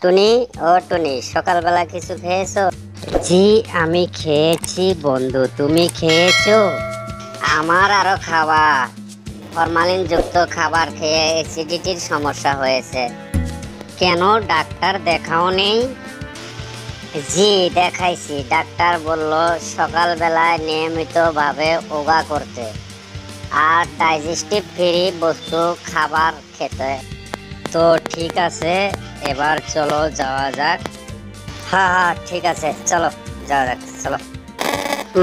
টুনি, ও টুনি, সকালবেলা কিছু খেয়েছো? জি, আমি খেয়েছি বন্ধু, তুমি খেয়েছো? আমার আরো খাওয়া। ফরমালিন যুক্ত খাবার খেয়ে অ্যাসিডিটির সমস্যা হয়েছে। কেন, ডাক্তার দেখাওনি? জি, দেখাইছি। ডাক্তার বলল সকালবেলায় নিয়মিতভাবে যোগা করতে আর ডাইজেস্টিভ ফ্রি বস্তু খাবার খেতে। তো ঠিক আছে, এবার চলো যাওয়া যাক। হ্যাঁ হ্যাঁ, ঠিক আছে, চলো যাওয়া যাক, চলো।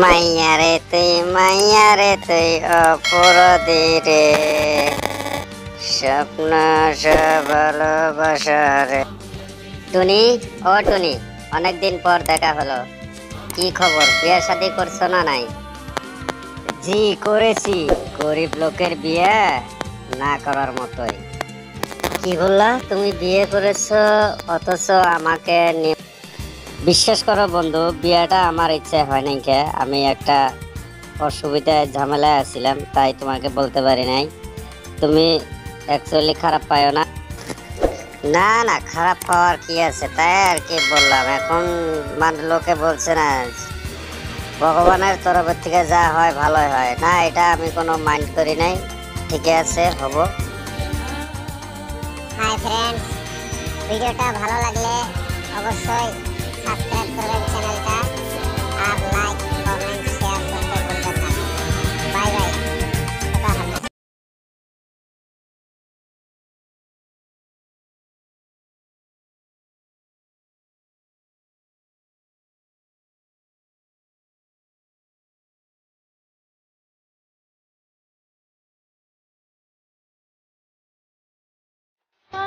মাইয়া রে তুই অপরাধী রে, স্বপ্ন ভালোবাসা রে। টুনি, ও টুনি, অনেকদিন পর দেখা হলো। কি খবর, বিয়ে শাদী করছো না নাই? জি করেছি, গরিব লোকের বিয়ে না করার মতোই। কি বললা, তুমি বিয়ে করেছো অথচ আমাকে বিশ্বাস করো বন্ধু, বিয়েটা আমার ইচ্ছে হয় নাই। কে আমি একটা অসুবিধায় ঝামেলায় আছিলাম, তাই তোমাকে বলতে পারি নাই। তুমি অ্যাকচুয়ালি খারাপ পাইও না। না না, খারাপ পাওয়ার কি আছে, তাই আর কি বললাম। এখন মানে লোকে বলছে না, ভগবানের তরফের থেকে যা হয় ভালোই হয় না, এটা আমি কোনো মাইন্ড করি নাই। ঠিক আছে, হবো। হাই ফ্রেন্ডস, ভিডিওটা ভালো লাগলে অবশ্যই সাবস্ক্রাইব করবেন চ্যানেলটা আর